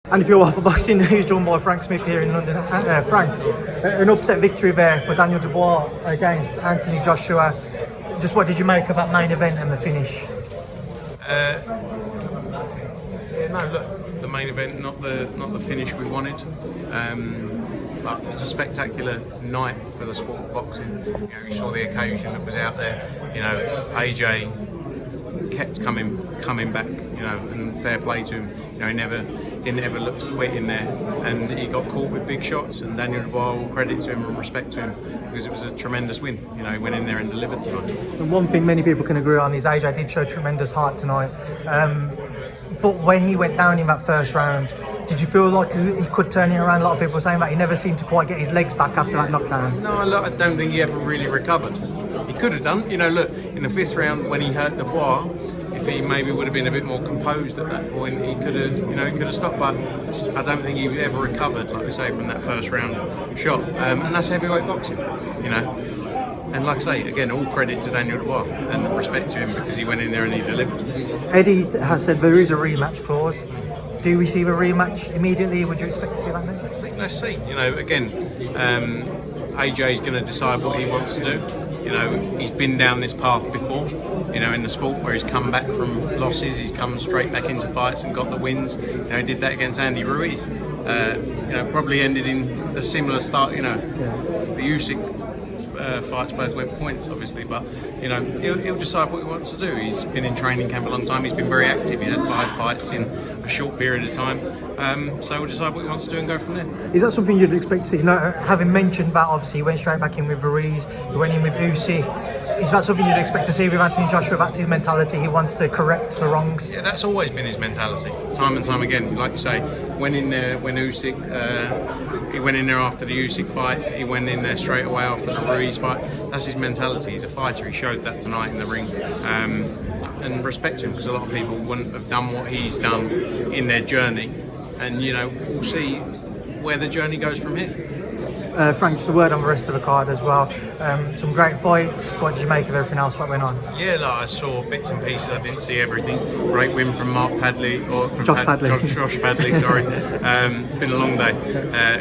And if you're off for boxing, who's joined by Frank Smith here in London. Frank, an upset victory there for Daniel Dubois against Anthony Joshua. Just what did you make of that main event and the finish? No, look, the main event, not the finish we wanted. But a spectacular night for the sport of boxing. You saw the occasion that was out there. AJ kept coming back. And fair play to him. He never looked to quit in there, and he got caught with big shots. And Daniel Dubois, all credit to him and respect to him, because it was a tremendous win. He went in there and delivered tonight. And one thing many people can agree on is AJ did show tremendous heart tonight. But when he went down in that first round, did you feel like he could turn it around? A lot of people were saying that he never seemed to quite get his legs back after that knockdown. No, I don't think he ever really recovered. He could have done. Look, in the fifth round when he hurt Dubois, if he maybe would have been a bit more composed at that point, he could have stopped. But I don't think he ever recovered, like we say, from that first round shot. And that's heavyweight boxing, And like I say, again, all credit to Daniel Dubois and respect to him, because he went in there and he delivered. Eddie has said there is a rematch clause. Do we see a rematch immediately? Would you expect to see that next? I think let's see. Again, AJ is going to decide what he wants to do. He's been down this path before. In the sport, where he's come back from losses, he's come straight back into fights and got the wins. He did that against Andy Ruiz. Probably ended in a similar start. The Usyk fights both went points, obviously, but he'll decide what he wants to do. He's been in training camp a long time. He's been very active. He had 5 fights in a short period of time. So he'll decide what he wants to do and go from there. Is that something you'd expect to see? Having mentioned that, obviously, he went straight back in with Ruiz. He went in with Usyk. Is that something you'd expect to see with Anthony Joshua? That's his mentality. He wants to correct for wrongs. Yeah, that's always been his mentality, time and time again. Like you say, went in there when Usyk, he went in there after the Usyk fight. He went in there straight away after the Ruiz fight. That's his mentality. He's a fighter. He showed that tonight in the ring. And respect to him, because a lot of people wouldn't have done what he's done in their journey. And we'll see where the journey goes from here. Frank, just a word on the rest of the card as well. Some great fights. What did you make of everything else that went on? Yeah, I saw bits and pieces. I didn't see everything. Great win from Josh Padley. Sorry, been a long day.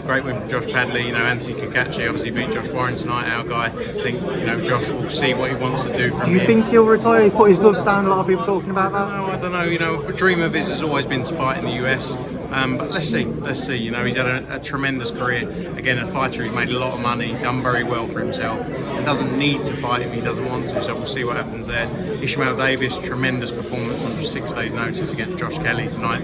Great win from Josh Padley. Anthony Kakachi obviously beat Josh Warren tonight. Our guy. I think Josh will see what he wants to do from here. Do you think he'll retire? He put his gloves down. A lot of people talking about that. No, I don't know. A dream of his has always been to fight in the US. But let's see. He's had a tremendous career. Again, a fighter who's made a lot of money, done very well for himself, and doesn't need to fight if he doesn't want to. So we'll see what happens there. Ishmael Davis, tremendous performance under 6 days' notice against Josh Kelly tonight.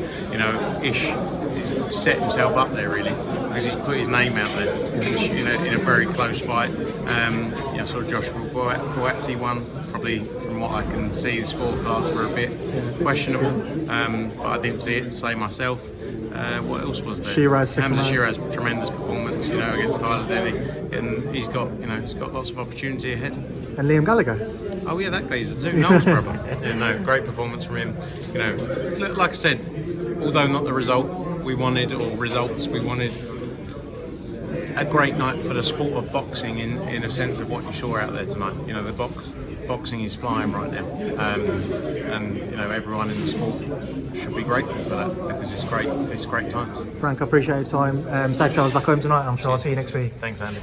Ish has set himself up there really, because he's put his name out there in a very close fight. I saw Josh Buatsi won. Probably, from what I can see, the scorecards were a bit questionable, but I didn't see it to say myself. What else was there? Hamza Shiraz, tremendous performance, against Tyler Denny, and he's got lots of opportunity ahead. And Liam Gallagher. Oh yeah, that guy's too. Noel's brother. Great performance from him. Like I said, although not the result we wanted, or results we wanted, a great night for the sport of boxing in a sense of what you saw out there tonight. The boxing is flying right now, and everyone in the sport should be grateful for that, because it's great times. Frank, I appreciate your time. Safe travels back home tonight. I'm sure I'll see you next week. Thanks, Andy.